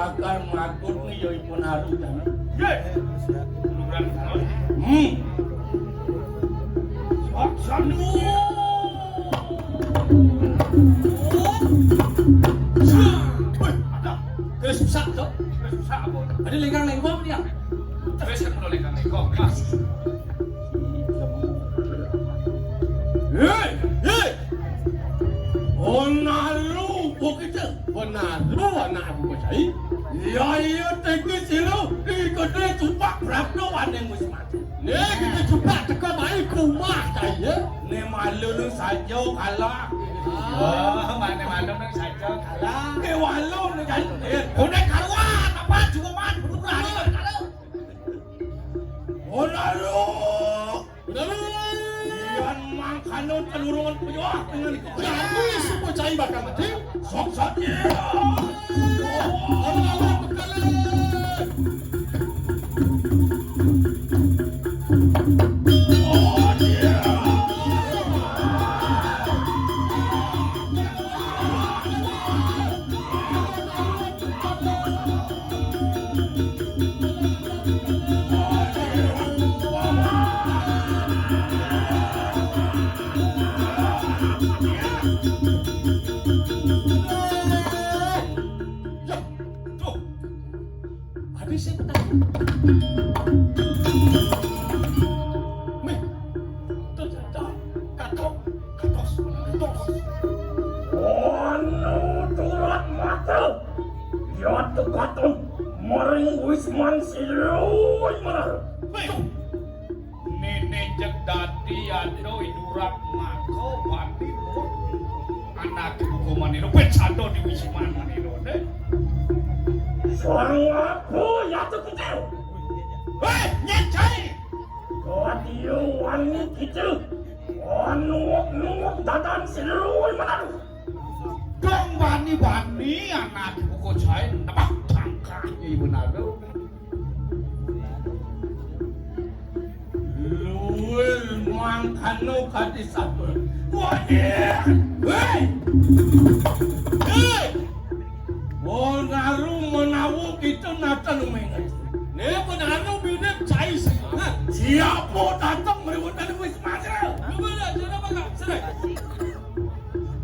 bakal makut nih yo ipun haru kan. Ye. Nuran. Saksanu. Woi, ada. Terus susah tuh. Susah apa? Ada lengkang-lengkong dia. Terus kan mulai kan kok. Mas. Hei, hei. Onalu begitu. Onalu anak aku cai. Ya iya tegi silu. Ikut dia cupak berapa yang mesti mati. Nih kita cupak teka baik rumah cai ya. Nih malu lu saja kalah. Oh, mana malam nang saja kalah. Nih malu nih kan. Udah karuan apa cuma man berubah nih kalau. Onalu. Onalu. Yan mang kanun telurungan pejuang dengan itu. Jadi semua cai bakal mati. Sok-sok dia. Allah bekalan. Oh dia. Habis saya petang. Meh, ternyata katos. Ono turat mata. Ya tukaton maring wisman siluy mana. Woi. Nenek cek dadi ado idurak mako pati lo. Anak ibu maniro pecado di wisman maniro deh. Suara aku ya tu kita. Hei, nyecai. Kau dia wangi kita. Nuuk dadan siluy mana. Dong bani anak ibu ko cai nebak tangkahnya ibu nado. Luil mangkano kati satu. Wajib. Hei. Hei. Bonaru menawu kita natan umengai. Ne bonaru bidek cai sih. Siapa datang meributkan wisma saya? Mana cara bakal sedai.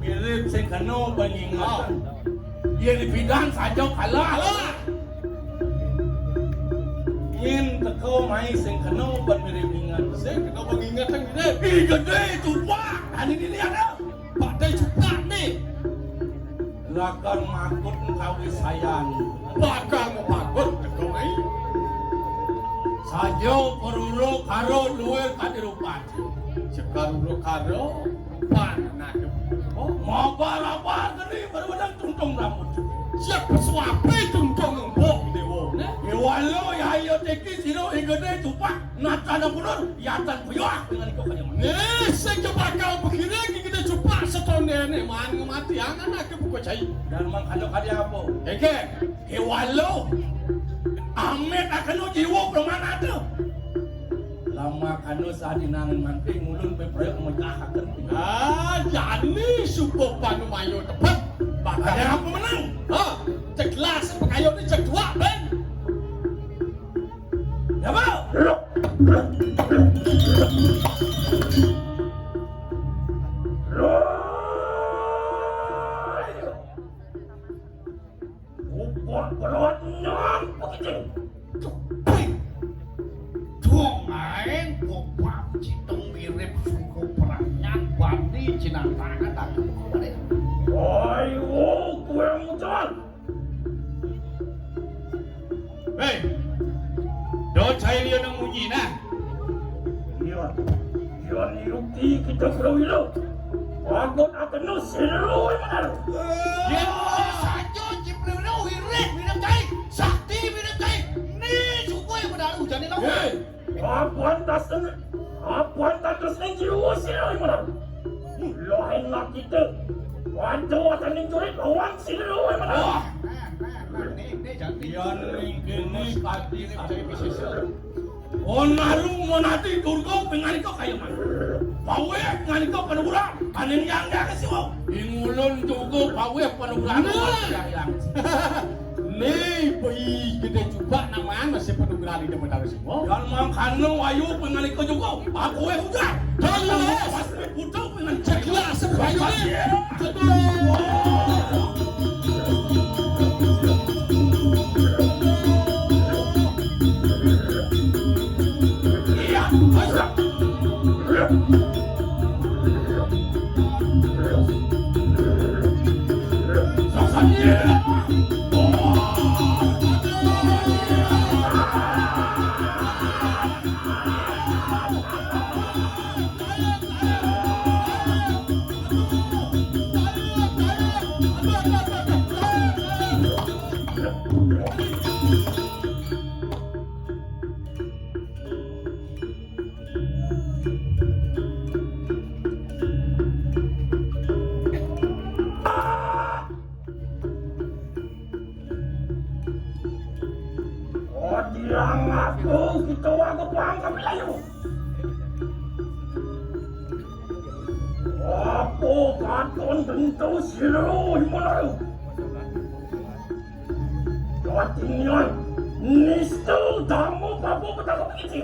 Mirip sengkano pengingat. Dia di bidang saja kalah. Ingin teko mai sengkano bermirip ingat. Sengkano pengingat yang gede. Ih gede itu pak. Hari ini ada. Pak Dai cupak nih. Lakan makut kawi sayang. Bakal makut teko mai. Sajo peruro karo luwe kadirupan. Sekaruro karo pan nak. Oh, mau balabar gini berbedang tungtung rambut. Siapa suape tungtung empok dewo. Walau ya ayo teki siro ingede tupak natana punur yatan puyuak dengan ikut kanyaman. Secoba kau begini kita cupak setone ne man mati angan nak buka cai. Dan mang kado apa? Eke, walau Amet akan jiwa permana tu. Lama kanu saat dinangan manting mulun beberapa menjahakan. Jadi super panu mayo tepat. Bakal ada apa menang? Cek gelas pekayo ni cek dua ben. Ya mau? Perutnya begitu. Dongain kopak citeng mirip suku peranyan bani cinantangan tak kemarin. Ayo, kue muncul. Hei, do cai dia nang munyi nah. Iya, iya niuti kita perlu. Agot akan nusilu mana? Ya saja ciprino wirid minum cai, sakti minum cai. Ni suku yang pada hujan ni lah. Apaan tas ni jiwa silu mana? Lain nak kita. Wanto akan mencuri kawan silu mana? Ni jadi. Yan ini kati cai bisisa. Onaru monati durgo pengariko kayo man. Pawe pengariko panuguran. Kanin yang dia kasi wow. Ingulon dugo pawe panuguran. Nih, poi gede juga namaan masih penuh gerali di Betara semua. Dan makanya wayu pengen ikut juga. Aku yang udah. Jelas. Pasti butuh pengen cek. Jelas sebayu ini. Iya. Sasanya. Yang aku kita aku panggap layu. Apa katon tentu silu himalayu. Katingan nistu tamu babu betapa begitu.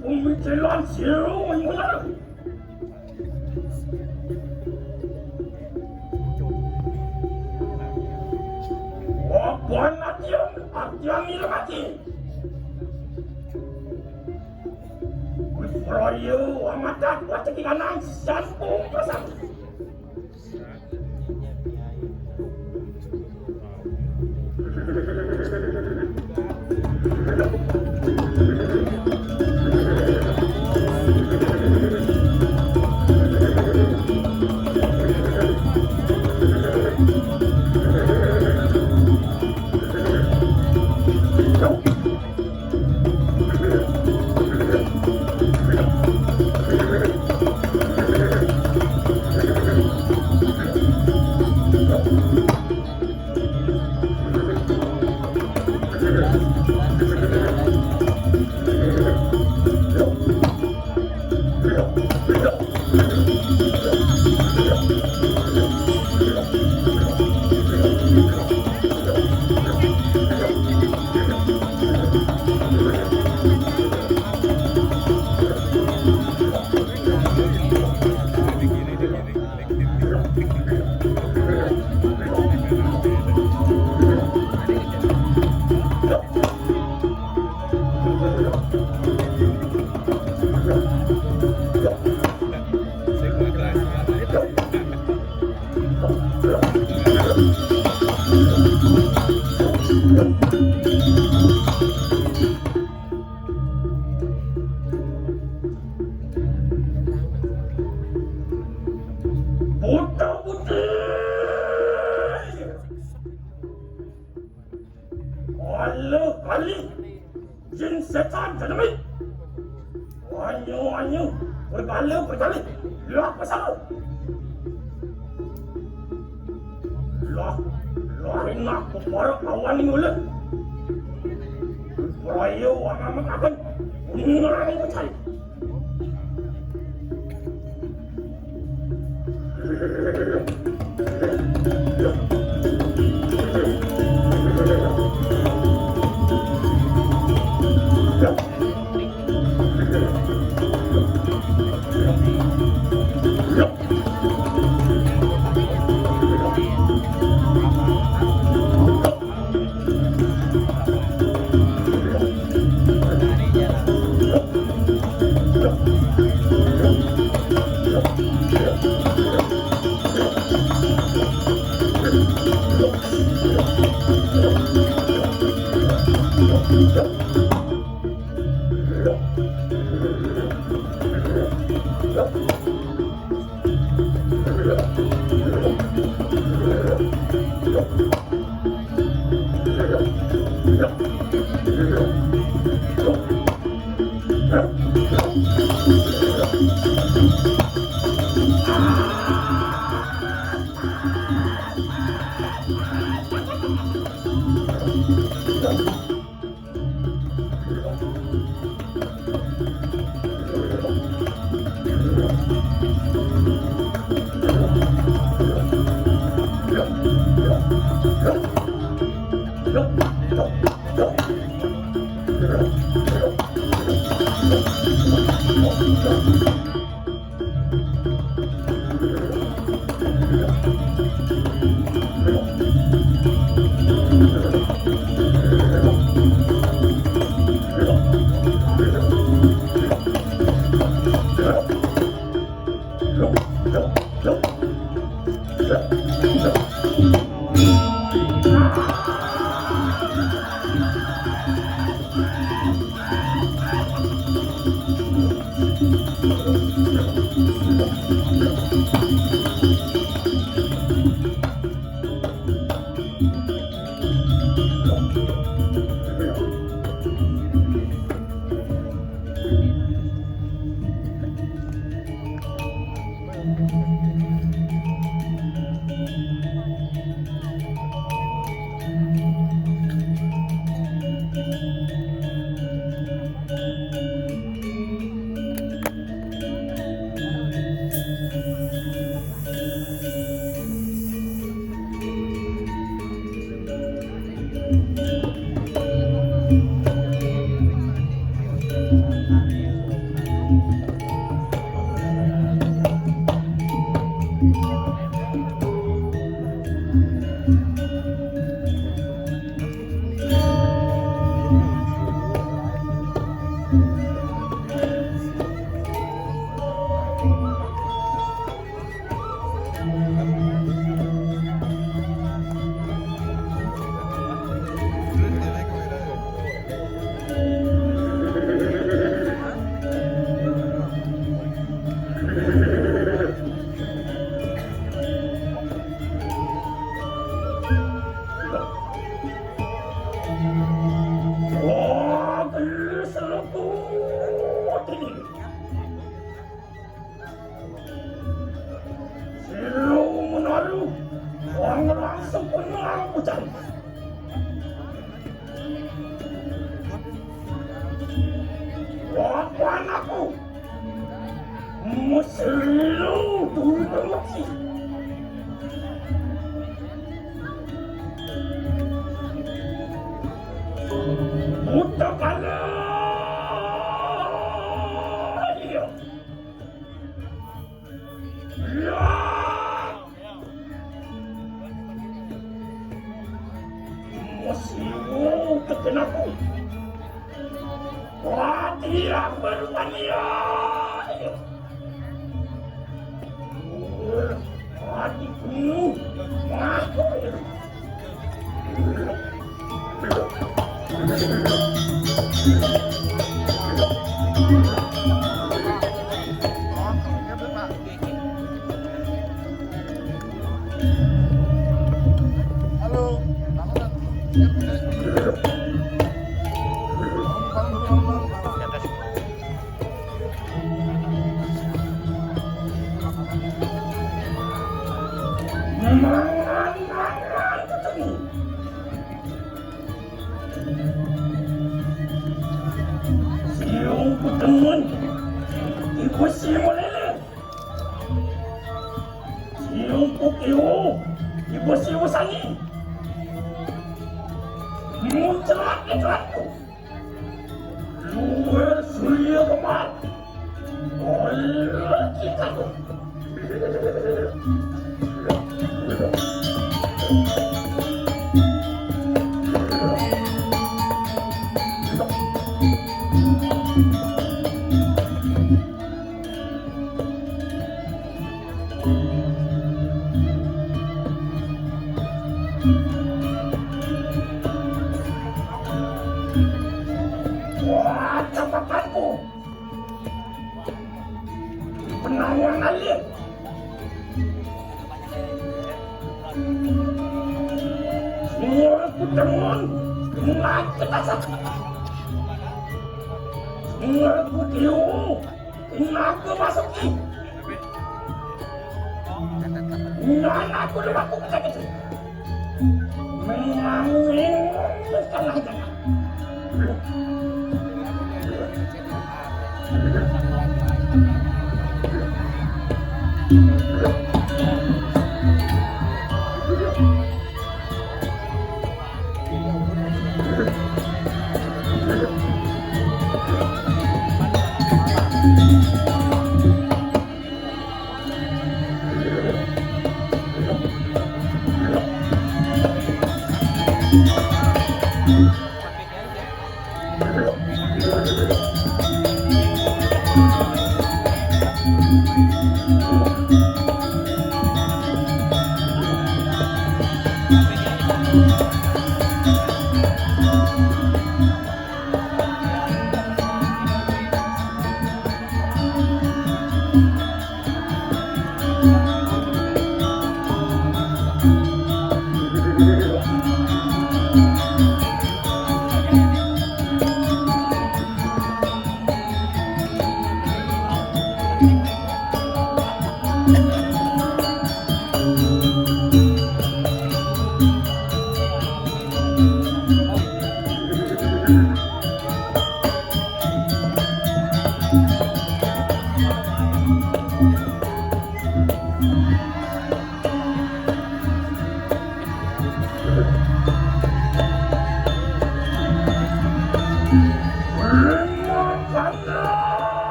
Pemikiran siapa yang benar? Apa natiang? Atiang ilmati. Wisrayu amatak wajib kanang santung perasaan. demi. Wanyu, berbalik, berjalan. Loh, pasal. Loh, enak kepada kawan ini ulah. Rayu, orang makan. Ngai macam. Halo, Kutemun, ibu si Molele. Siung Pukiu, ibu si Usani. Muncrat itu. Luar Surya Kemat. Oleh kita tu. Wah, catatanku. Penawang alih. Semua kutemun, nak kita satu. Semua kutiu, nak masuki. Nak aku lemaku kita kecil. Mengangin setengah jalan.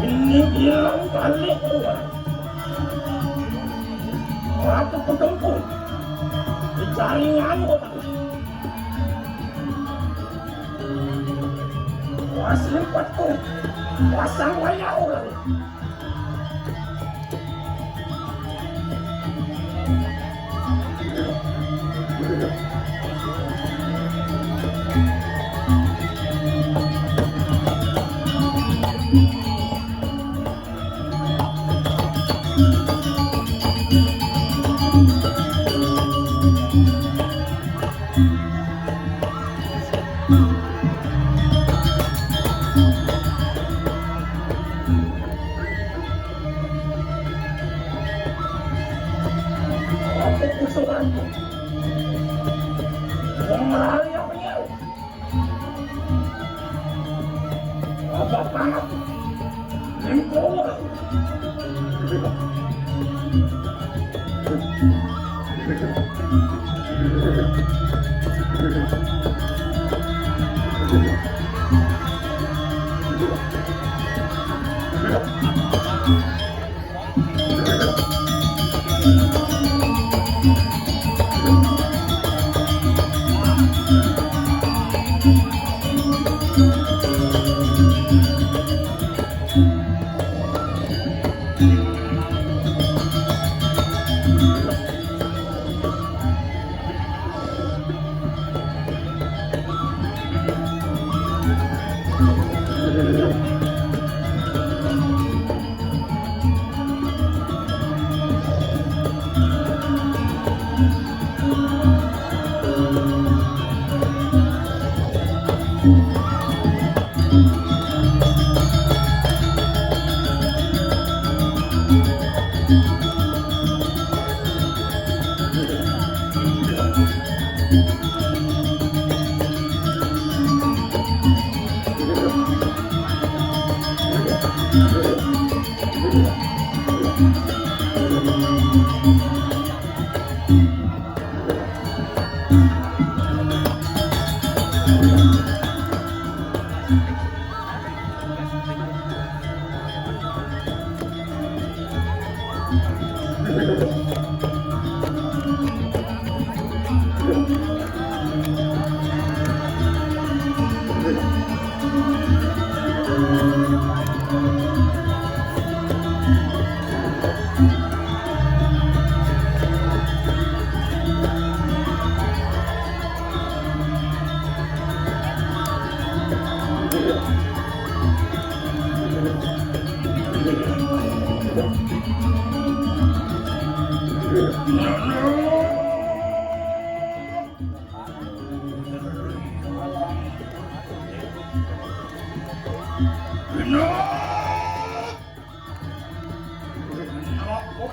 Ini bilang balik keluar. Aku ketemu di jaringan otak. Waslimpatku, pasang wayang orang.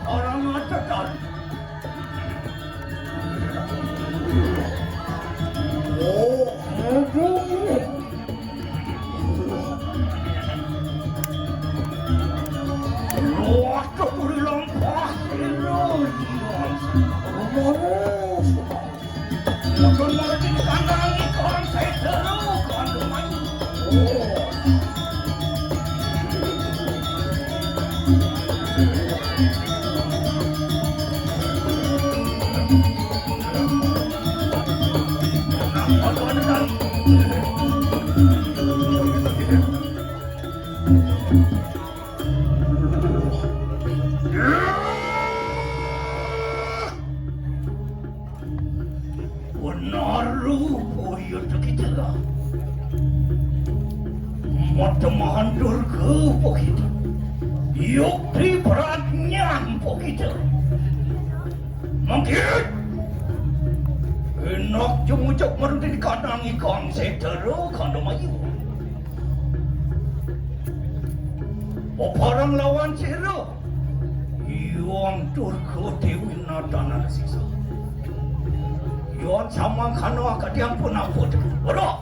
Orang mengatakan Matemahandur ke pokita, yukti beratnya pokita. Mungkin enak cumucak merutin kadang ikan setero kandang ayu. Oparang lawan sero, yuang turko dewi natana sisa. Yuang sama kano akad yang pun apa tu, bodoh.